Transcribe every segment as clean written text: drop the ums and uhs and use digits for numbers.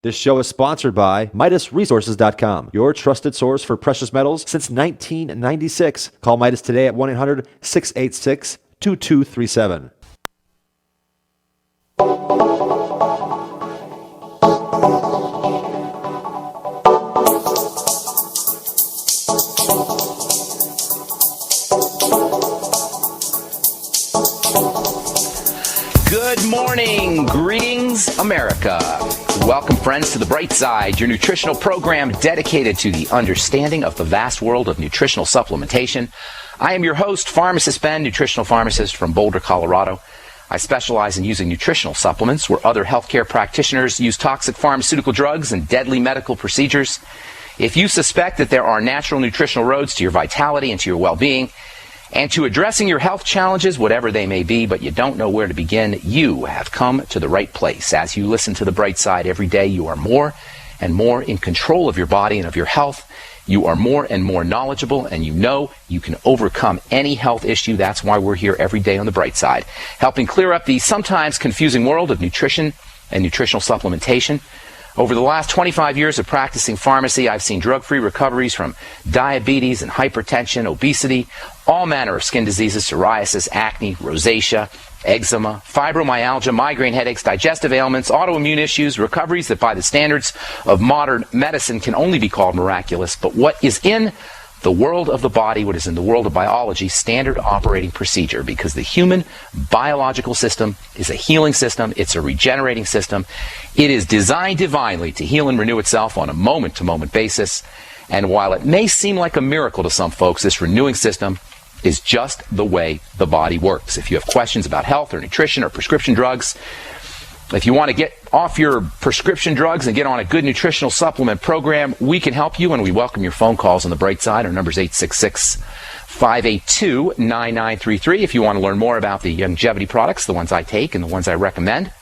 This show is sponsored by MidasResources.com, your trusted source for precious metals since 1996. Call Midas today at 1-800-686-2237. Good morning. Greetings, America. Welcome, friends, to The Bright Side, your nutritional program dedicated to the understanding of the vast world of nutritional supplementation. I am your host, Pharmacist Ben, nutritional pharmacist from Boulder, Colorado. I specialize in using nutritional supplements where other healthcare practitioners use toxic pharmaceutical drugs and deadly medical procedures. If you suspect that there are natural nutritional roads to your vitality and to your well-being, and to addressing your health challenges, whatever they may be, but you don't know where to begin, you have come to the right place. As you listen to The Bright Side every day, you are more and more in control of your body and of your health. You are more and more knowledgeable, and you know you can overcome any health issue. That's why we're here every day on The Bright Side, helping clear up the sometimes confusing world of nutrition and nutritional supplementation. Over the last 25 years of practicing pharmacy, I've seen drug-free recoveries from diabetes and hypertension, obesity, all manner of skin diseases, psoriasis, acne, rosacea, eczema, fibromyalgia, migraine headaches, digestive ailments, autoimmune issues, recoveries that by the standards of modern medicine can only be called miraculous. But what is in the world of the body, what is in the world of biology, standard operating procedure, because the human biological system is a healing system, it's a regenerating system. It is designed divinely to heal and renew itself on a moment-to-moment basis. And while it may seem like a miracle to some folks, this renewing system is just the way the body works. If you have questions about health or nutrition or prescription drugs, if you want to get off your prescription drugs and get on a good nutritional supplement program, we can help you, and we welcome your phone calls on The Bright Side. Our number is 866-582-9933. If you want to learn more about the longevity products, the ones I take and the ones I recommend,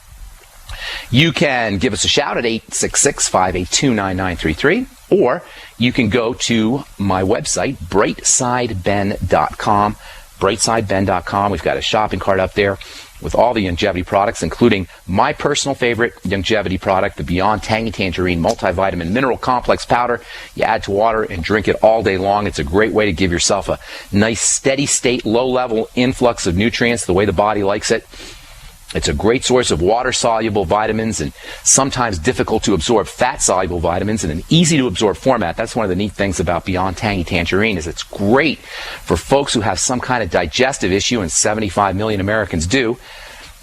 you can give us a shout at 866-582-9933, or you can go to my website, brightsideben.com, brightsideben.com. We've got a shopping cart up there with all the longevity products, including my personal favorite longevity product, the Beyond Tangy Tangerine Multivitamin Mineral Complex Powder. You add to water and drink it all day long. It's a great way to give yourself a nice steady state, low-level influx of nutrients the way the body likes it. It's a great source of water-soluble vitamins and sometimes difficult-to-absorb fat-soluble vitamins in an easy-to-absorb format. That's one of the neat things about Beyond Tangy Tangerine is it's great for folks who have some kind of digestive issue, and 75 million Americans do.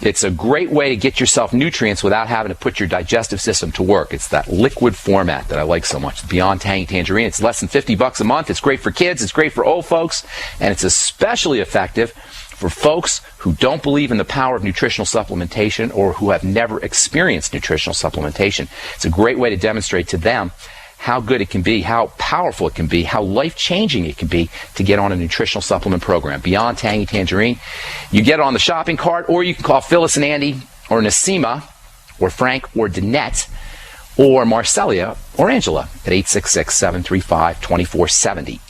It's a great way to get yourself nutrients without having to put your digestive system to work. It's that liquid format that I like so much. Beyond Tangy Tangerine. It's less than $50 a month. It's great for kids. It's great for old folks. And it's especially effective for folks who don't believe in the power of nutritional supplementation or who have never experienced nutritional supplementation. It's a great way to demonstrate to them how good it can be, how powerful it can be, how life-changing it can be to get on a nutritional supplement program. Beyond Tangy Tangerine. You get it on the shopping cart, or you can call Phyllis and Andy, or Nasima, or Frank, or Danette, or Marcelia, or Angela at 866-735-2470.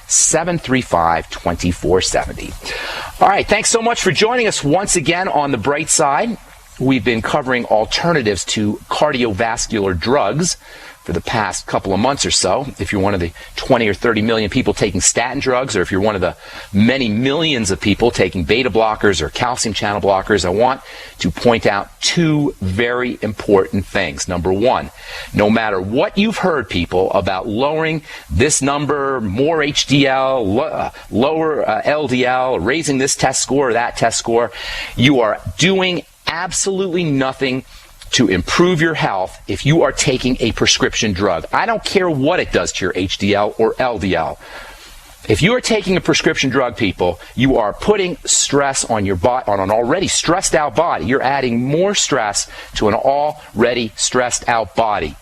866-735-2470. All right, thanks so much for joining us once again on The Bright Side. We've been covering alternatives to cardiovascular drugs for the past couple of months or so. If you're one of the 20 or 30 million people taking statin drugs, or if you're one of the many millions of people taking beta blockers or calcium channel blockers, I want to point out two very important things. Number one, no matter what you've heard, people, about lowering this number, more HDL, lower LDL, raising this test score or that test score, you are doing absolutely nothing to improve your health if you are taking a prescription drug. I don't care what it does to your HDL or LDL. If you are taking a prescription drug, people, you are putting stress on your body, on an already stressed out body. You're adding more stress to an already stressed out body.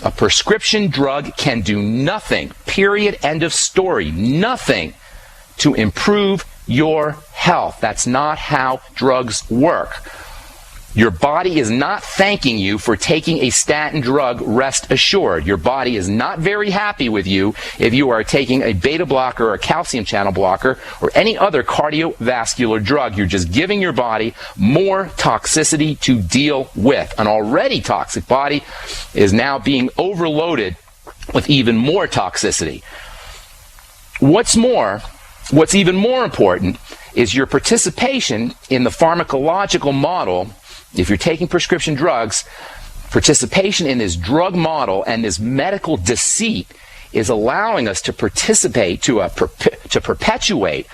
A prescription drug can do nothing, period, end of story, nothing to improve your health. That's not how drugs work. Your body is not thanking you for taking a statin drug, rest assured. Your body is not very happy with you if you are taking a beta blocker or a calcium channel blocker or any other cardiovascular drug. You're just giving your body more toxicity to deal with. An already toxic body is now being overloaded with even more toxicity. What's even more important is your participation in the pharmacological model. If you're taking prescription drugs, participation in this drug model and this medical deceit is allowing us to participate, to perpetuate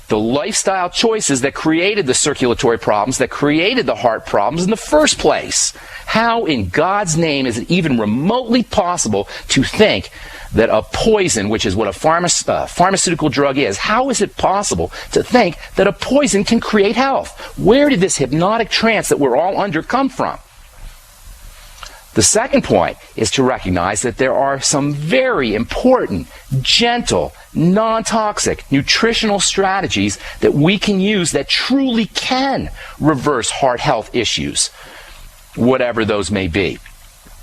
the lifestyle choices that created the circulatory problems, that created the heart problems in the first place. How in God's name is it even remotely possible to think that a poison, which is what a pharmaceutical drug is, how is it possible to think that a poison can create health? Where did this hypnotic trance that we're all under come from? The second point is to recognize that there are some very important, gentle, non-toxic nutritional strategies that we can use that truly can reverse heart health issues, whatever those may be.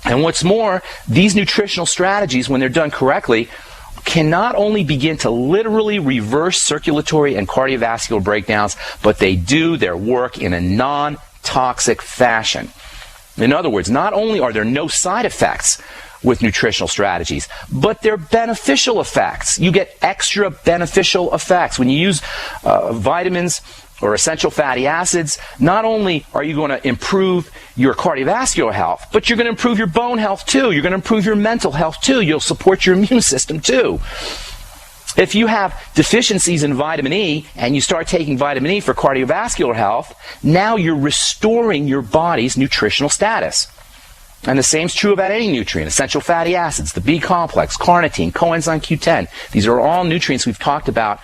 And what's more, these nutritional strategies, when they're done correctly, can not only begin to literally reverse circulatory and cardiovascular breakdowns, but they do their work in a non-toxic fashion. In other words, not only are there no side effects with nutritional strategies, but they're beneficial effects. You get extra beneficial effects. When you use vitamins or essential fatty acids, not only are you going to improve your cardiovascular health, but you're going to improve your bone health too. You're going to improve your mental health too. You'll support your immune system too. If you have deficiencies in vitamin E and you start taking vitamin E for cardiovascular health, now you're restoring your body's nutritional status. And the same is true about any nutrient. Essential fatty acids, the B complex, carnitine, coenzyme Q10. These are all nutrients we've talked about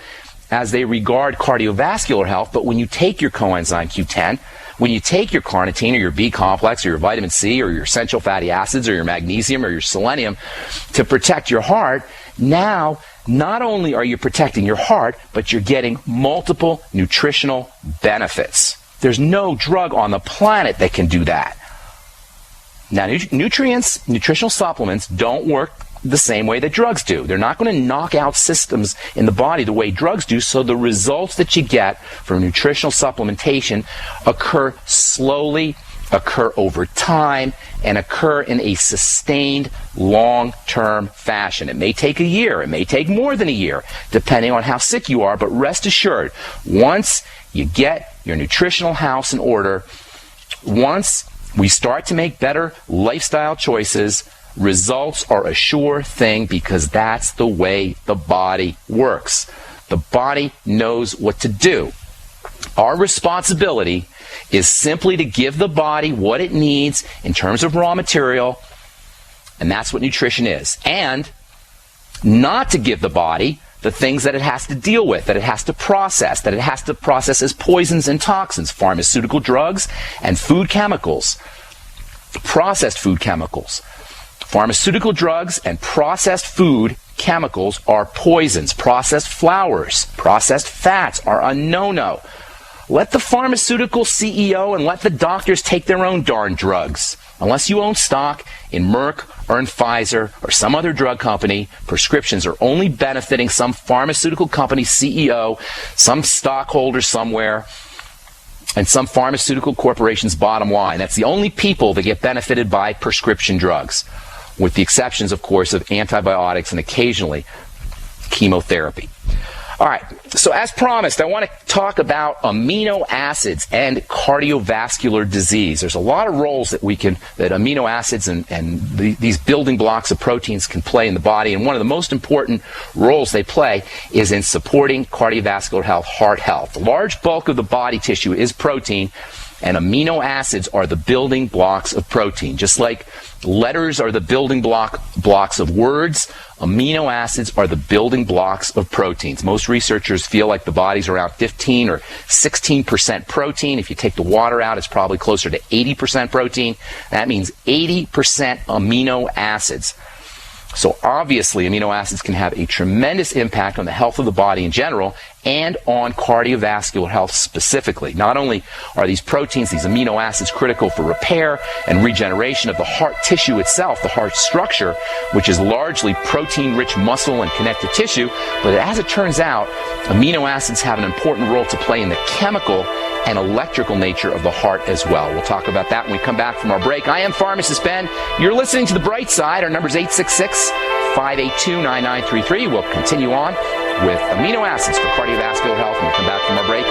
as they regard cardiovascular health, but when you take your coenzyme Q10, when you take your carnitine or your B complex or your vitamin C or your essential fatty acids or your magnesium or your selenium to protect your heart, now not only are you protecting your heart, but you're getting multiple nutritional benefits. There's no drug on the planet that can do that. Now, nutrients, nutritional supplements don't work the same way that drugs do. They're not going to knock out systems in the body the way drugs do, so the results that you get from nutritional supplementation occur slowly, occur over time, and occur in a sustained long-term fashion. It may take a year, it may take more than a year, depending on how sick you are, but rest assured, once you get your nutritional house in order, once we start to make better lifestyle choices, results are a sure thing, because that's the way the body works. The body knows what to do. Our responsibility is simply to give the body what it needs in terms of raw material, and that's what nutrition is. And not to give the body the things that it has to deal with, that it has to process as poisons and toxins, pharmaceutical drugs and food chemicals, processed food chemicals. Pharmaceutical drugs and processed food chemicals are poisons. Processed flours, processed fats are a no-no. Let the pharmaceutical CEO and let the doctors take their own darn drugs. Unless you own stock in Merck or in Pfizer or some other drug company, prescriptions are only benefiting some pharmaceutical company CEO, some stockholder somewhere, and some pharmaceutical corporation's bottom line. That's the only people that get benefited by prescription drugs, with the exceptions, of course, of antibiotics and occasionally chemotherapy. All right, so as promised, I want to talk about amino acids and cardiovascular disease. There's a lot of roles that amino acids and these building blocks of proteins can play in the body, and one of the most important roles they play is in supporting cardiovascular health, heart health. The large bulk of the body tissue is protein, and amino acids are the building blocks of protein. Just like letters are the building blocks of words, amino acids are the building blocks of proteins. Most researchers feel like the body's around 15 or 16% protein. If you take the water out, it's probably closer to 80% protein. That means 80% amino acids. So obviously, amino acids can have a tremendous impact on the health of the body in general and on cardiovascular health specifically. Not only are these proteins, these amino acids, critical for repair and regeneration of the heart tissue itself, the heart structure, which is largely protein-rich muscle and connective tissue, but as it turns out, amino acids have an important role to play in the chemical and electrical nature of the heart as well. We'll talk about that when we come back from our break. I am Pharmacist Ben. You're listening to The Bright Side. Our number is 866-582-9933. We'll continue on with amino acids for cardiovascular health when we come back from our break.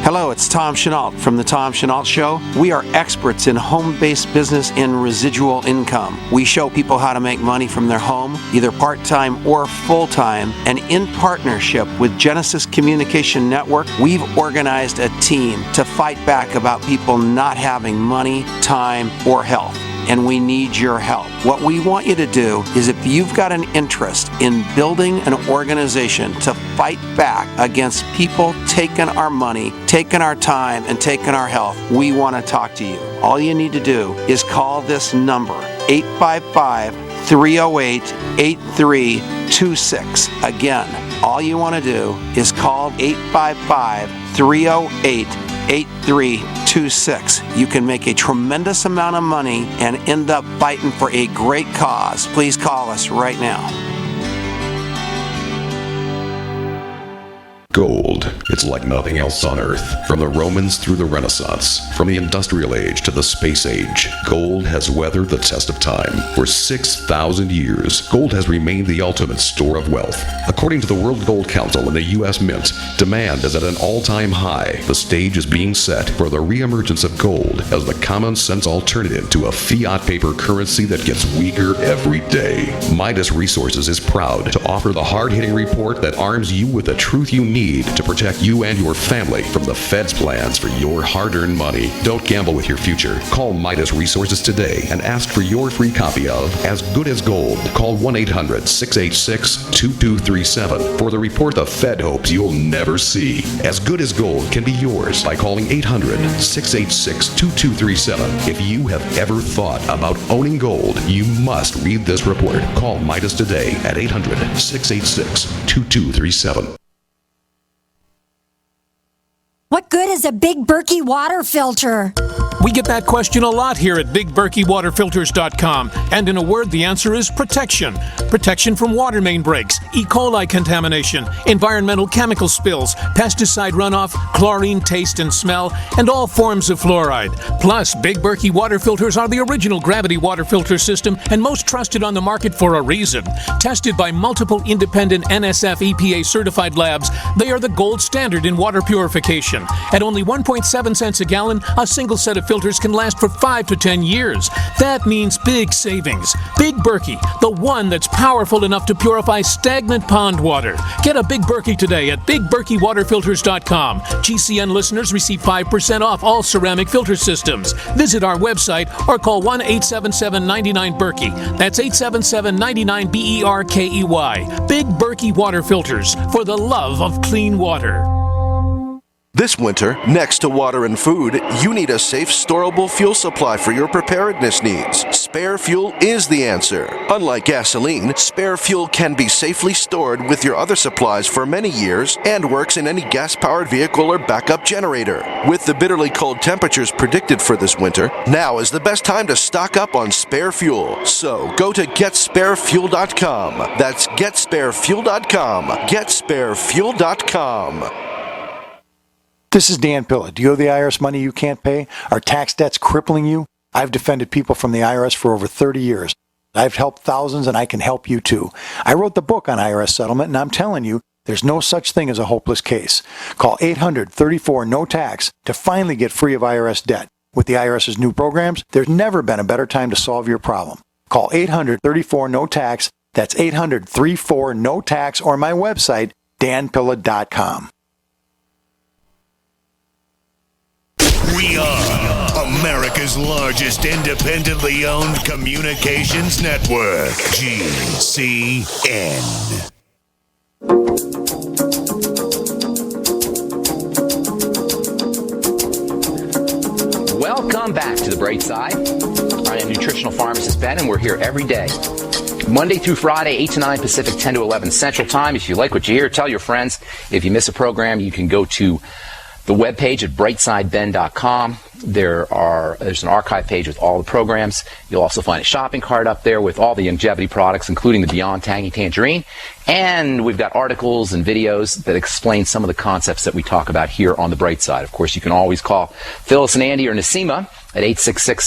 Hello, it's Tom Chenault from The Tom Chenault Show. We are experts in home-based business and residual income. We show people how to make money from their home, either part-time or full-time, and in partnership with Genesis Communication Network, we've organized a team to fight back about people not having money, time, or health. And we need your help. What we want you to do is, if you've got an interest in building an organization to fight back against people taking our money, taking our time, and taking our health, we want to talk to you. All you need to do is call this number, 855-308-8326. Again, all you want to do is call 855-308-8326. You can make a tremendous amount of money and end up fighting for a great cause. Please call us right now. Gold. It's like nothing else on Earth. From the Romans through the Renaissance, from the Industrial Age to the Space Age, gold has weathered the test of time. For 6,000 years, gold has remained the ultimate store of wealth. According to the World Gold Council and the U.S. Mint, demand is at an all-time high. The stage is being set for the reemergence of gold as the common-sense alternative to a fiat paper currency that gets weaker every day. Midas Resources is proud to offer the hard-hitting report that arms you with the truth you need to protect you and your family from the Fed's plans for your hard-earned money. Don't gamble with your future. Call Midas Resources today and ask for your free copy of As Good as Gold. Call 1-800-686-2237 for the report the Fed hopes you'll never see. As Good as Gold can be yours by calling 800-686-2237. If you have ever thought about owning gold, you must read this report. Call Midas today at 800-686-2237. What good is a Big Berkey water filter? We get that question a lot here at BigBerkeyWaterFilters.com. And in a word, the answer is protection. Protection from water main breaks, E. coli contamination, environmental chemical spills, pesticide runoff, chlorine taste and smell, and all forms of fluoride. Plus, Big Berkey water filters are the original gravity water filter system and most trusted on the market for a reason. Tested by multiple independent NSF EPA certified labs, they are the gold standard in water purification. At only 1.7 cents a gallon, a single set of filters can last for 5 to 10 years. That means big savings. Big Berkey, the one that's powerful enough to purify stagnant pond water. Get a Big Berkey today at BigBerkeyWaterFilters.com. GCN listeners receive 5% off all ceramic filter systems. Visit our website or call 1-877-99-BERKEY. That's 877-99-BERKEY. Big Berkey Water Filters, for the love of clean water. This winter, next to water and food, you need a safe, storable fuel supply for your preparedness needs. Spare fuel is the answer. Unlike gasoline, spare fuel can be safely stored with your other supplies for many years and works in any gas-powered vehicle or backup generator. With the bitterly cold temperatures predicted for this winter, now is the best time to stock up on spare fuel. So go to GetSpareFuel.com. That's GetSpareFuel.com. GetSpareFuel.com. This is Dan Pilla. Do you owe the IRS money you can't pay? Are tax debts crippling you? I've defended people from the IRS for over 30 years. I've helped thousands, and I can help you too. I wrote the book on IRS settlement, and I'm telling you, there's no such thing as a hopeless case. Call 800-34-NO-TAX to finally get free of IRS debt. With the IRS's new programs, there's never been a better time to solve your problem. Call 800-34-NO-TAX. That's 800-34-NO-TAX, or my website, danpilla.com. We are America's largest independently owned communications network, GCN. Welcome back to The Bright Side. I am nutritional pharmacist Ben, and we're here every day Monday through Friday, 8 to 9 Pacific, 10 to 11 Central Time. If you like what you hear, tell your friends. If you miss a program, you can go to the webpage at brightsideben.com. There's an archive page with all the programs. You'll also find a shopping cart up there with all the longevity products, including the Beyond Tangy Tangerine. And we've got articles and videos that explain some of the concepts that we talk about here on The Bright Side. Of course, you can always call Phyllis and Andy or Nasima at 866